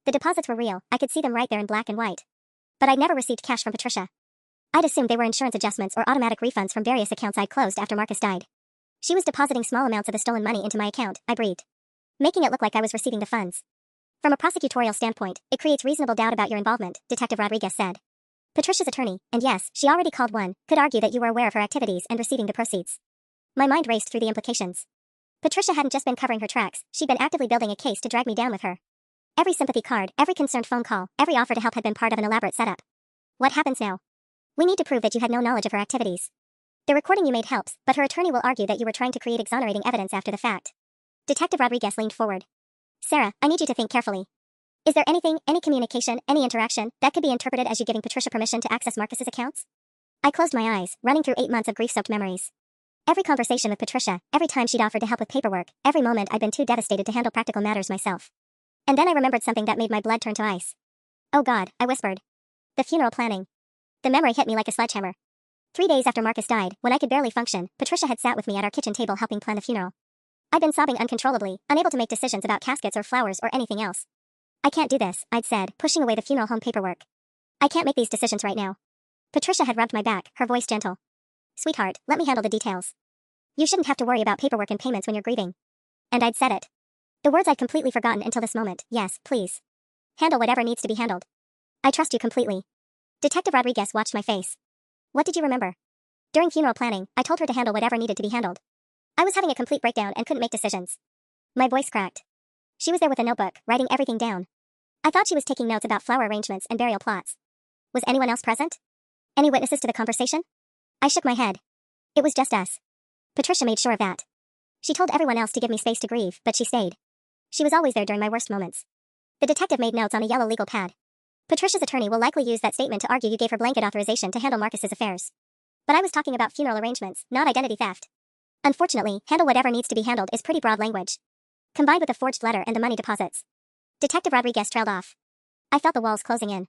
The deposits were real, I could see them right there in black and white. But I'd never received cash from Patricia. I'd assumed they were insurance adjustments or automatic refunds from various accounts I'd closed after Marcus died. She was depositing small amounts of the stolen money into my account, I breathed. Making it look like I was receiving the funds. From a prosecutorial standpoint, it creates reasonable doubt about your involvement, Detective Rodriguez said. Patricia's attorney, and yes, she already called one, could argue that you were aware of her activities and receiving the proceeds. My mind raced through the implications. Patricia hadn't just been covering her tracks, she'd been actively building a case to drag me down with her. Every sympathy card, every concerned phone call, every offer to help had been part of an elaborate setup. What happens now? We need to prove that you had no knowledge of her activities. The recording you made helps, but her attorney will argue that you were trying to create exonerating evidence after the fact. Detective Rodriguez leaned forward. Sarah, I need you to think carefully. Is there anything, any communication, any interaction, that could be interpreted as you giving Patricia permission to access Marcus's accounts? I closed my eyes, running through 8 months of grief-soaked memories. Every conversation with Patricia, every time she'd offered to help with paperwork, every moment I'd been too devastated to handle practical matters myself. And then I remembered something that made my blood turn to ice. Oh God, I whispered. The funeral planning. The memory hit me like a sledgehammer. 3 days after Marcus died, when I could barely function, Patricia had sat with me at our kitchen table helping plan the funeral. I'd been sobbing uncontrollably, unable to make decisions about caskets or flowers or anything else. I can't do this, I'd said, pushing away the funeral home paperwork. I can't make these decisions right now. Patricia had rubbed my back, her voice gentle. Sweetheart, let me handle the details. You shouldn't have to worry about paperwork and payments when you're grieving. And I'd said it. The words I'd completely forgotten until this moment. Yes, please. Handle whatever needs to be handled. I trust you completely. Detective Rodriguez watched my face. What did you remember? During funeral planning, I told her to handle whatever needed to be handled. I was having a complete breakdown and couldn't make decisions. My voice cracked. She was there with a notebook, writing everything down. I thought she was taking notes about flower arrangements and burial plots. Was anyone else present? Any witnesses to the conversation? I shook my head. It was just us. Patricia made sure of that. She told everyone else to give me space to grieve, but she stayed. She was always there during my worst moments. The detective made notes on a yellow legal pad. Patricia's attorney will likely use that statement to argue you gave her blanket authorization to handle Marcus's affairs. But I was talking about funeral arrangements, not identity theft. Unfortunately, handle whatever needs to be handled is pretty broad language. Combined with the forged letter and the money deposits. Detective Rodriguez trailed off. I felt the walls closing in.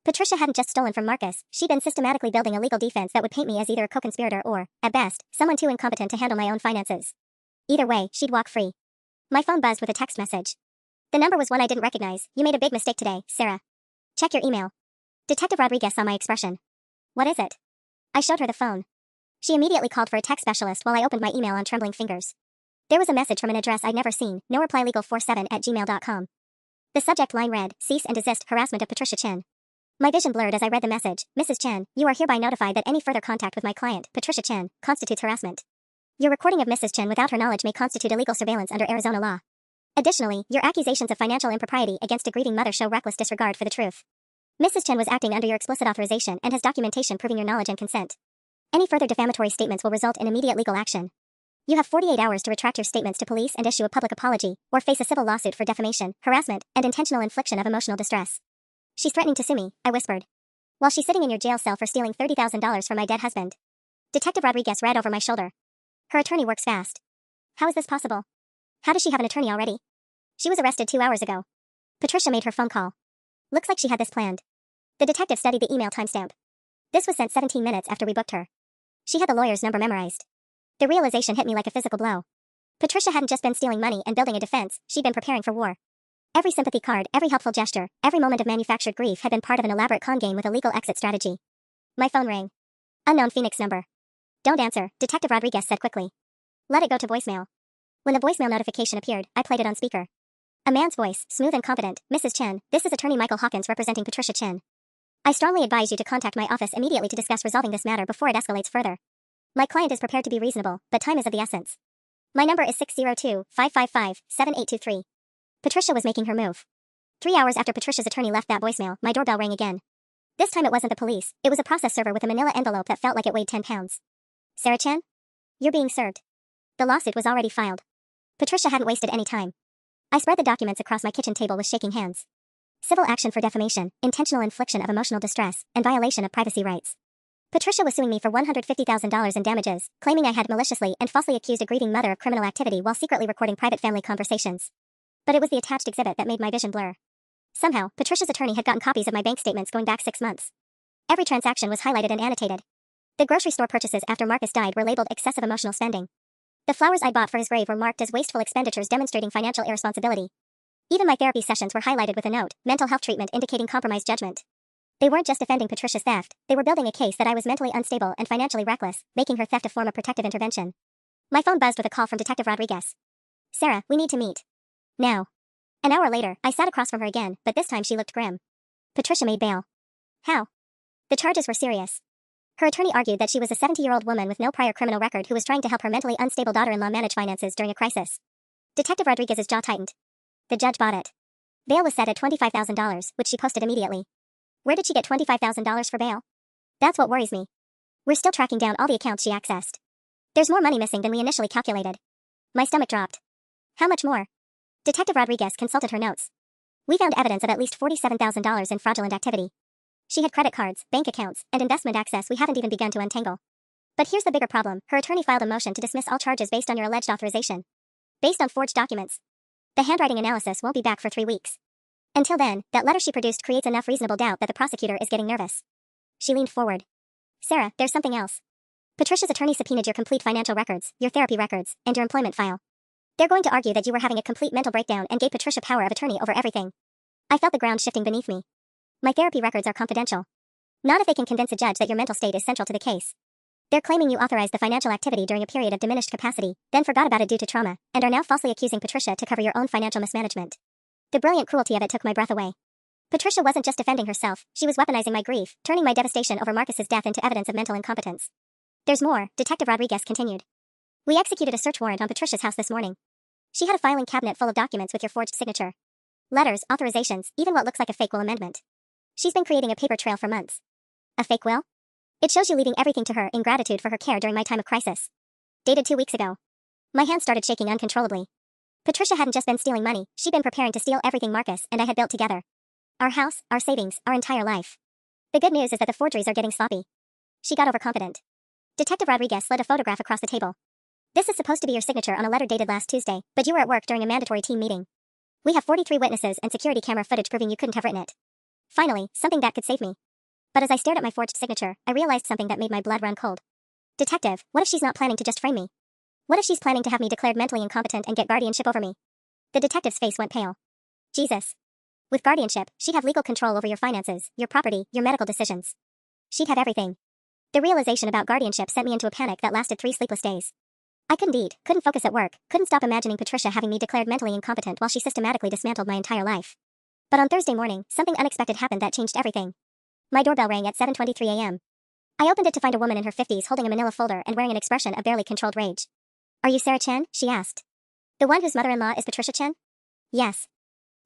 Patricia hadn't just stolen from Marcus, she'd been systematically building a legal defense that would paint me as either a co-conspirator or, at best, someone too incompetent to handle my own finances. Either way, she'd walk free. My phone buzzed with a text message. The number was one I didn't recognize. You made a big mistake today, Sarah. Check your email. Detective Rodriguez saw my expression. What is it? I showed her the phone. She immediately called for a tech specialist while I opened my email on trembling fingers. There was a message from an address I'd never seen, noreplylegal47@gmail.com. The subject line read, cease and desist harassment of Patricia Chen. My vision blurred as I read the message. Mrs. Chen, you are hereby notified that any further contact with my client, Patricia Chen, constitutes harassment. Your recording of Mrs. Chen without her knowledge may constitute illegal surveillance under Arizona law. Additionally, your accusations of financial impropriety against a grieving mother show reckless disregard for the truth. Mrs. Chen was acting under your explicit authorization and has documentation proving your knowledge and consent. Any further defamatory statements will result in immediate legal action. You have 48 hours to retract your statements to police and issue a public apology, or face a civil lawsuit for defamation, harassment, and intentional infliction of emotional distress. She's threatening to sue me, I whispered. While she's sitting in your jail cell for stealing $30,000 from my dead husband. Detective Rodriguez read over my shoulder. Her attorney works fast. How is this possible? How does she have an attorney already? She was arrested 2 hours ago. Patricia made her phone call. Looks like she had this planned. The detective studied the email timestamp. This was sent 17 minutes after we booked her. She had the lawyer's number memorized. The realization hit me like a physical blow. Patricia hadn't just been stealing money and building a defense, she'd been preparing for war. Every sympathy card, every helpful gesture, every moment of manufactured grief had been part of an elaborate con game with a legal exit strategy. My phone rang. Unknown Phoenix number. Don't answer, Detective Rodriguez said quickly. Let it go to voicemail. When the voicemail notification appeared, I played it on speaker. A man's voice, smooth and confident. Mrs. Chen, this is attorney Michael Hawkins representing Patricia Chen. I strongly advise you to contact my office immediately to discuss resolving this matter before it escalates further. My client is prepared to be reasonable, but time is of the essence. My number is 602-555-7823. Patricia was making her move. 3 hours after Patricia's attorney left that voicemail, my doorbell rang again. This time it wasn't the police, it was a process server with a manila envelope that felt like it weighed 10 pounds. Sarah Chen? You're being served. The lawsuit was already filed. Patricia hadn't wasted any time. I spread the documents across my kitchen table with shaking hands. Civil action for defamation, intentional infliction of emotional distress, and violation of privacy rights. Patricia was suing me for $150,000 in damages, claiming I had maliciously and falsely accused a grieving mother of criminal activity while secretly recording private family conversations. But it was the attached exhibit that made my vision blur. Somehow, Patricia's attorney had gotten copies of my bank statements going back 6 months. Every transaction was highlighted and annotated. The grocery store purchases after Marcus died were labeled excessive emotional spending. The flowers I bought for his grave were marked as wasteful expenditures demonstrating financial irresponsibility. Even my therapy sessions were highlighted with a note, mental health treatment indicating compromised judgment. They weren't just defending Patricia's theft, they were building a case that I was mentally unstable and financially reckless, making her theft a form of protective intervention. My phone buzzed with a call from Detective Rodriguez. Sarah, we need to meet. Now. An hour later, I sat across from her again, but this time she looked grim. Patricia made bail. How? The charges were serious. Her attorney argued that she was a 70-year-old woman with no prior criminal record who was trying to help her mentally unstable daughter-in-law manage finances during a crisis. Detective Rodriguez's jaw tightened. The judge bought it. Bail was set at $25,000, which she posted immediately. Where did she get $25,000 for bail? That's what worries me. We're still tracking down all the accounts she accessed. There's more money missing than we initially calculated. My stomach dropped. How much more? Detective Rodriguez consulted her notes. We found evidence of at least $47,000 in fraudulent activity. She had credit cards, bank accounts, and investment access we haven't even begun to untangle. But here's the bigger problem. Her attorney filed a motion to dismiss all charges based on your alleged authorization. Based on forged documents. The handwriting analysis won't be back for 3 weeks. Until then, that letter she produced creates enough reasonable doubt that the prosecutor is getting nervous. She leaned forward. Sarah, there's something else. Patricia's attorney subpoenaed your complete financial records, your therapy records, and your employment file. They're going to argue that you were having a complete mental breakdown and gave Patricia power of attorney over everything. I felt the ground shifting beneath me. My therapy records are confidential. Not if they can convince a judge that your mental state is central to the case. They're claiming you authorized the financial activity during a period of diminished capacity, then forgot about it due to trauma, and are now falsely accusing Patricia to cover your own financial mismanagement. The brilliant cruelty of it took my breath away. Patricia wasn't just defending herself, she was weaponizing my grief, turning my devastation over Marcus's death into evidence of mental incompetence. There's more, Detective Rodriguez continued. We executed a search warrant on Patricia's house this morning. She had a filing cabinet full of documents with your forged signature. Letters, authorizations, even what looks like a fake will amendment. She's been creating a paper trail for months. A fake will? It shows you leaving everything to her in gratitude for her care during my time of crisis. Dated 2 weeks ago. My hands started shaking uncontrollably. Patricia hadn't just been stealing money, she'd been preparing to steal everything Marcus and I had built together. Our house, our savings, our entire life. The good news is that the forgeries are getting sloppy. She got overconfident. Detective Rodriguez slid a photograph across the table. This is supposed to be your signature on a letter dated last Tuesday, but you were at work during a mandatory team meeting. We have 43 witnesses and security camera footage proving you couldn't have written it. Finally, something that could save me. But as I stared at my forged signature, I realized something that made my blood run cold. Detective, what if she's not planning to just frame me? What if she's planning to have me declared mentally incompetent and get guardianship over me? The detective's face went pale. Jesus. With guardianship, she'd have legal control over your finances, your property, your medical decisions. She'd have everything. The realization about guardianship sent me into a panic that lasted 3 sleepless days. I couldn't eat, couldn't focus at work, couldn't stop imagining Patricia having me declared mentally incompetent while she systematically dismantled my entire life. But on Thursday morning, something unexpected happened that changed everything. My doorbell rang at 7:23 a.m. I opened it to find a woman in her 50s holding a manila folder and wearing an expression of barely controlled rage. Are you Sarah Chen? She asked. The one whose mother-in-law is Patricia Chen? Yes.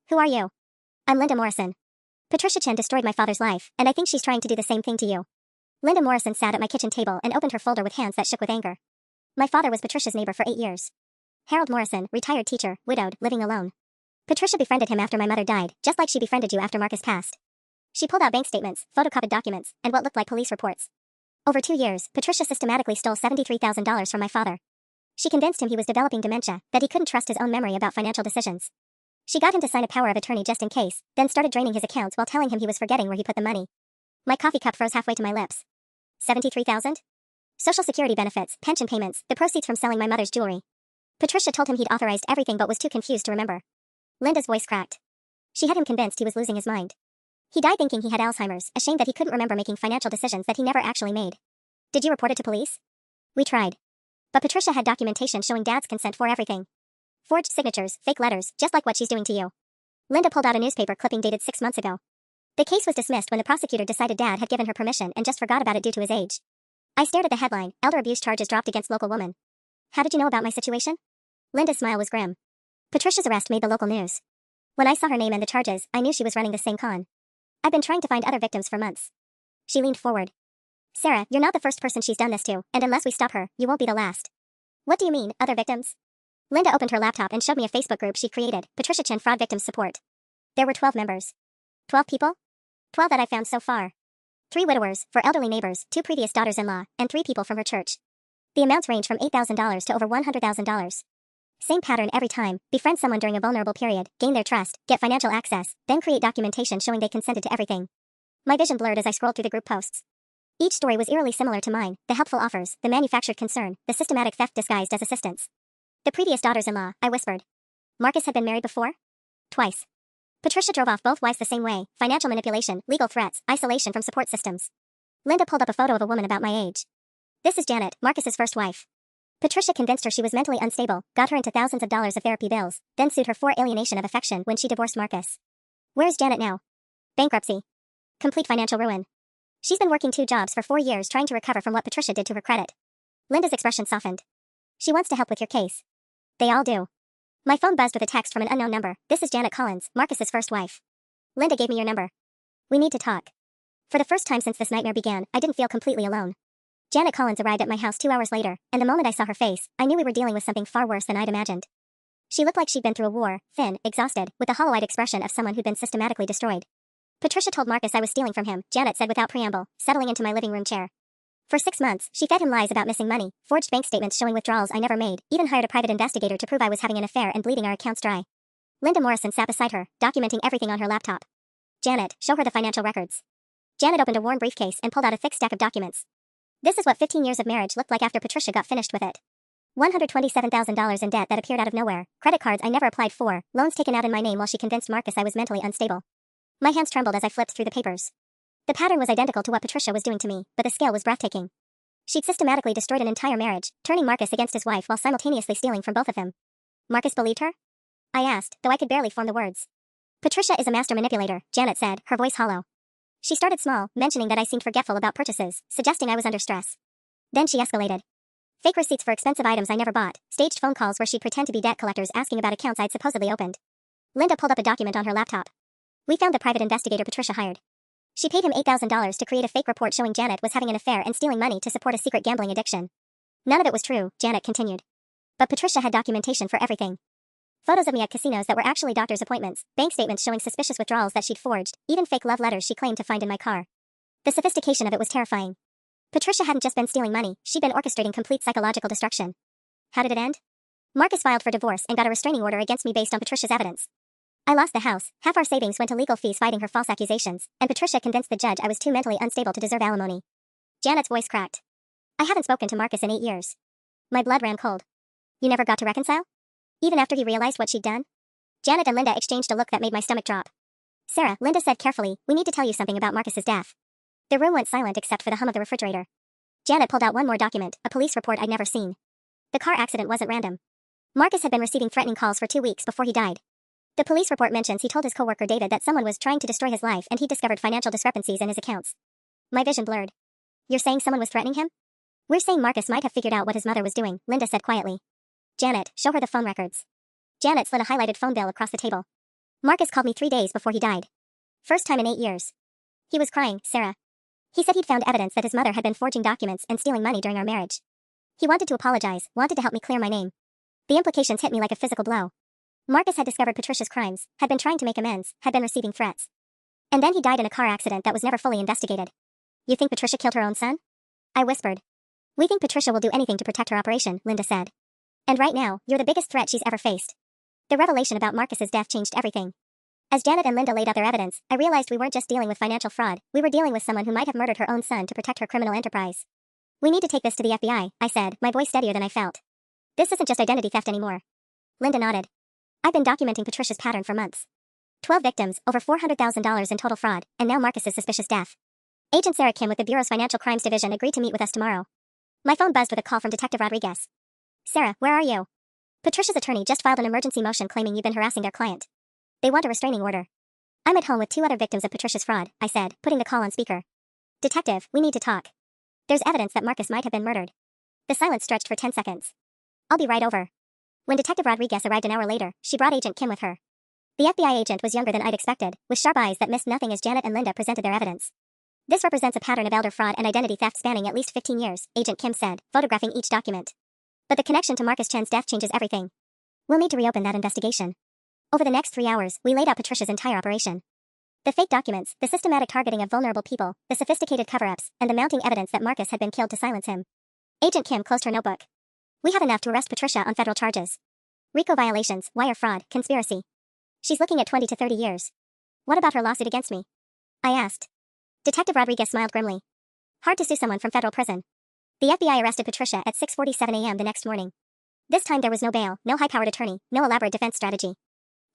Who are you? I'm Linda Morrison. Patricia Chen destroyed my father's life, and I think she's trying to do the same thing to you. Linda Morrison sat at my kitchen table and opened her folder with hands that shook with anger. My father was Patricia's neighbor for 8 years. Harold Morrison, retired teacher, widowed, living alone. Patricia befriended him after my mother died, just like she befriended you after Marcus passed. She pulled out bank statements, photocopied documents, and what looked like police reports. Over 2 years, Patricia systematically stole $73,000 from my father. She convinced him he was developing dementia, that he couldn't trust his own memory about financial decisions. She got him to sign a power of attorney just in case, then started draining his accounts while telling him he was forgetting where he put the money. My coffee cup froze halfway to my lips. 73,000? Social security benefits, pension payments, the proceeds from selling my mother's jewelry. Patricia told him he'd authorized everything but was too confused to remember. Linda's voice cracked. She had him convinced he was losing his mind. He died thinking he had Alzheimer's, ashamed that he couldn't remember making financial decisions that he never actually made. Did you report it to police? We tried. But Patricia had documentation showing Dad's consent for everything. Forged signatures, fake letters, just like what she's doing to you. Linda pulled out a newspaper clipping dated 6 months ago. The case was dismissed when the prosecutor decided Dad had given her permission and just forgot about it due to his age. I stared at the headline, elder abuse charges dropped against local woman. How did you know about my situation? Linda's smile was grim. Patricia's arrest made the local news. When I saw her name and the charges, I knew she was running the same con. I've been trying to find other victims for months. She leaned forward. Sarah, you're not the first person she's done this to, and unless we stop her, you won't be the last. What do you mean, other victims? Linda opened her laptop and showed me a Facebook group she'd created, Patricia Chen Fraud Victims Support. There were 12 members. 12 people? 12 that I found so far. 3 widowers, 4 elderly neighbors, 2 previous daughters-in-law, and 3 people from her church. The amounts range from $8,000 to over $100,000. Same pattern every time, befriend someone during a vulnerable period, gain their trust, get financial access, then create documentation showing they consented to everything. My vision blurred as I scrolled through the group posts. Each story was eerily similar to mine, the helpful offers, the manufactured concern, the systematic theft disguised as assistance. The previous daughters-in-law, I whispered. Marcus had been married before? Twice. Patricia drove off both wives the same way, financial manipulation, legal threats, isolation from support systems. Linda pulled up a photo of a woman about my age. This is Janet, Marcus's first wife. Patricia convinced her she was mentally unstable, got her into thousands of dollars of therapy bills, then sued her for alienation of affection when she divorced Marcus. Where is Janet now? Bankruptcy. Complete financial ruin. She's been working 2 jobs for 4 years trying to recover from what Patricia did to her credit. Linda's expression softened. She wants to help with your case. They all do. My phone buzzed with a text from an unknown number. This is Janet Collins, Marcus's first wife. Linda gave me your number. We need to talk. For the first time since this nightmare began, I didn't feel completely alone. Janet Collins arrived at my house 2 hours later, and the moment I saw her face, I knew we were dealing with something far worse than I'd imagined. She looked like she'd been through a war, thin, exhausted, with the hollow-eyed expression of someone who'd been systematically destroyed. Patricia told Marcus I was stealing from him, Janet said without preamble, settling into my living room chair. For 6 months, she fed him lies about missing money, forged bank statements showing withdrawals I never made, even hired a private investigator to prove I was having an affair and bleeding our accounts dry. Linda Morrison sat beside her, documenting everything on her laptop. Janet, show her the financial records. Janet opened a worn briefcase and pulled out a thick stack of documents. This is what 15 years of marriage looked like after Patricia got finished with it. $127,000 in debt that appeared out of nowhere, credit cards I never applied for, loans taken out in my name while she convinced Marcus I was mentally unstable. My hands trembled as I flipped through the papers. The pattern was identical to what Patricia was doing to me, but the scale was breathtaking. She'd systematically destroyed an entire marriage, turning Marcus against his wife while simultaneously stealing from both of them. Marcus believed her? I asked, though I could barely form the words. Patricia is a master manipulator, Janet said, her voice hollow. She started small, mentioning that I seemed forgetful about purchases, suggesting I was under stress. Then she escalated. Fake receipts for expensive items I never bought, staged phone calls where she'd pretend to be debt collectors asking about accounts I'd supposedly opened. Linda pulled up a document on her laptop. We found the private investigator Patricia hired. She paid him $8,000 to create a fake report showing Janet was having an affair and stealing money to support a secret gambling addiction. None of it was true, Janet continued. But Patricia had documentation for everything. Photos of me at casinos that were actually doctor's appointments, bank statements showing suspicious withdrawals that she'd forged, even fake love letters she claimed to find in my car. The sophistication of it was terrifying. Patricia hadn't just been stealing money, she'd been orchestrating complete psychological destruction. How did it end? Marcus filed for divorce and got a restraining order against me based on Patricia's evidence. I lost the house, half our savings went to legal fees fighting her false accusations, and Patricia convinced the judge I was too mentally unstable to deserve alimony. Janet's voice cracked. I haven't spoken to Marcus in 8 years. My blood ran cold. You never got to reconcile? Even after he realized what she'd done? Janet and Linda exchanged a look that made my stomach drop. Sarah, Linda said carefully, we need to tell you something about Marcus's death. The room went silent except for the hum of the refrigerator. Janet pulled out one more document, a police report I'd never seen. The car accident wasn't random. Marcus had been receiving threatening calls for 2 weeks before he died. The police report mentions he told his coworker David that someone was trying to destroy his life and he discovered financial discrepancies in his accounts. My vision blurred. You're saying someone was threatening him? We're saying Marcus might have figured out what his mother was doing, Linda said quietly. Janet, show her the phone records. Janet slid a highlighted phone bill across the table. Marcus called me 3 days before he died. First time in 8 years. He was crying, Sarah. He said he'd found evidence that his mother had been forging documents and stealing money during our marriage. He wanted to apologize, wanted to help me clear my name. The implications hit me like a physical blow. Marcus had discovered Patricia's crimes, had been trying to make amends, had been receiving threats. And then he died in a car accident that was never fully investigated. You think Patricia killed her own son? I whispered. We think Patricia will do anything to protect her operation, Linda said. And right now, you're the biggest threat she's ever faced. The revelation about Marcus's death changed everything. As Janet and Linda laid out their evidence, I realized we weren't just dealing with financial fraud, we were dealing with someone who might have murdered her own son to protect her criminal enterprise. We need to take this to the FBI, I said, my voice steadier than I felt. This isn't just identity theft anymore. Linda nodded. I've been documenting Patricia's pattern for months. 12 victims, over $400,000 in total fraud, and now Marcus's suspicious death. Agent Sarah Kim with the Bureau's Financial Crimes Division agreed to meet with us tomorrow. My phone buzzed with a call from Detective Rodriguez. Sarah, where are you? Patricia's attorney just filed an emergency motion claiming you've been harassing their client. They want a restraining order. I'm at home with 2 other victims of Patricia's fraud, I said, putting the call on speaker. Detective, we need to talk. There's evidence that Marcus might have been murdered. The silence stretched for 10 seconds. I'll be right over. When Detective Rodriguez arrived an hour later, she brought Agent Kim with her. The FBI agent was younger than I'd expected, with sharp eyes that missed nothing as Janet and Linda presented their evidence. This represents a pattern of elder fraud and identity theft spanning at least 15 years, Agent Kim said, photographing each document. But the connection to Marcus Chen's death changes everything. We'll need to reopen that investigation. Over the next 3 hours, we laid out Patricia's entire operation. The fake documents, the systematic targeting of vulnerable people, the sophisticated cover-ups, and the mounting evidence that Marcus had been killed to silence him. Agent Kim closed her notebook. We have enough to arrest Patricia on federal charges. RICO violations, wire fraud, conspiracy. She's looking at 20 to 30 years. What about her lawsuit against me? I asked. Detective Rodriguez smiled grimly. Hard to sue someone from federal prison. The FBI arrested Patricia at 6:47 a.m. the next morning. This time there was no bail, no high-powered attorney, no elaborate defense strategy.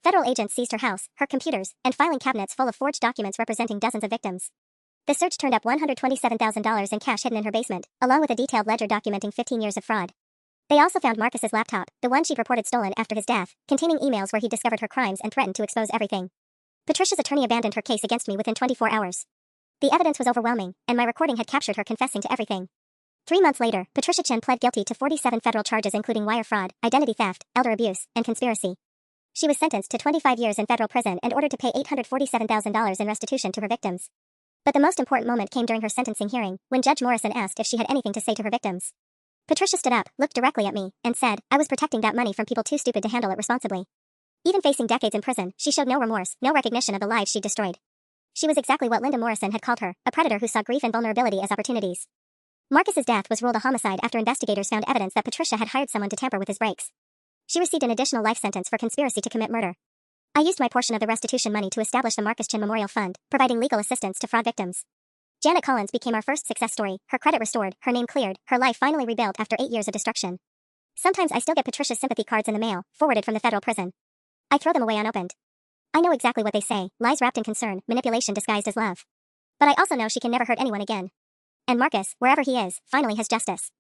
Federal agents seized her house, her computers, and filing cabinets full of forged documents representing dozens of victims. The search turned up $127,000 in cash hidden in her basement, along with a detailed ledger documenting 15 years of fraud. They also found Marcus's laptop, the one she'd reported stolen after his death, containing emails where he discovered her crimes and threatened to expose everything. Patricia's attorney abandoned her case against me within 24 hours. The evidence was overwhelming, and my recording had captured her confessing to everything. 3 months later, Patricia Chen pled guilty to 47 federal charges including wire fraud, identity theft, elder abuse, and conspiracy. She was sentenced to 25 years in federal prison and ordered to pay $847,000 in restitution to her victims. But the most important moment came during her sentencing hearing, when Judge Morrison asked if she had anything to say to her victims. Patricia stood up, looked directly at me, and said, I was protecting that money from people too stupid to handle it responsibly. Even facing decades in prison, she showed no remorse, no recognition of the lives she'd destroyed. She was exactly what Linda Morrison had called her, a predator who saw grief and vulnerability as opportunities. Marcus's death was ruled a homicide after investigators found evidence that Patricia had hired someone to tamper with his brakes. She received an additional life sentence for conspiracy to commit murder. I used my portion of the restitution money to establish the Marcus Chen Memorial Fund, providing legal assistance to fraud victims. Janet Collins became our first success story, her credit restored, her name cleared, her life finally rebuilt after 8 years of destruction. Sometimes I still get Patricia's sympathy cards in the mail, forwarded from the federal prison. I throw them away unopened. I know exactly what they say, lies wrapped in concern, manipulation disguised as love. But I also know she can never hurt anyone again. And Marcus, wherever he is, finally has justice.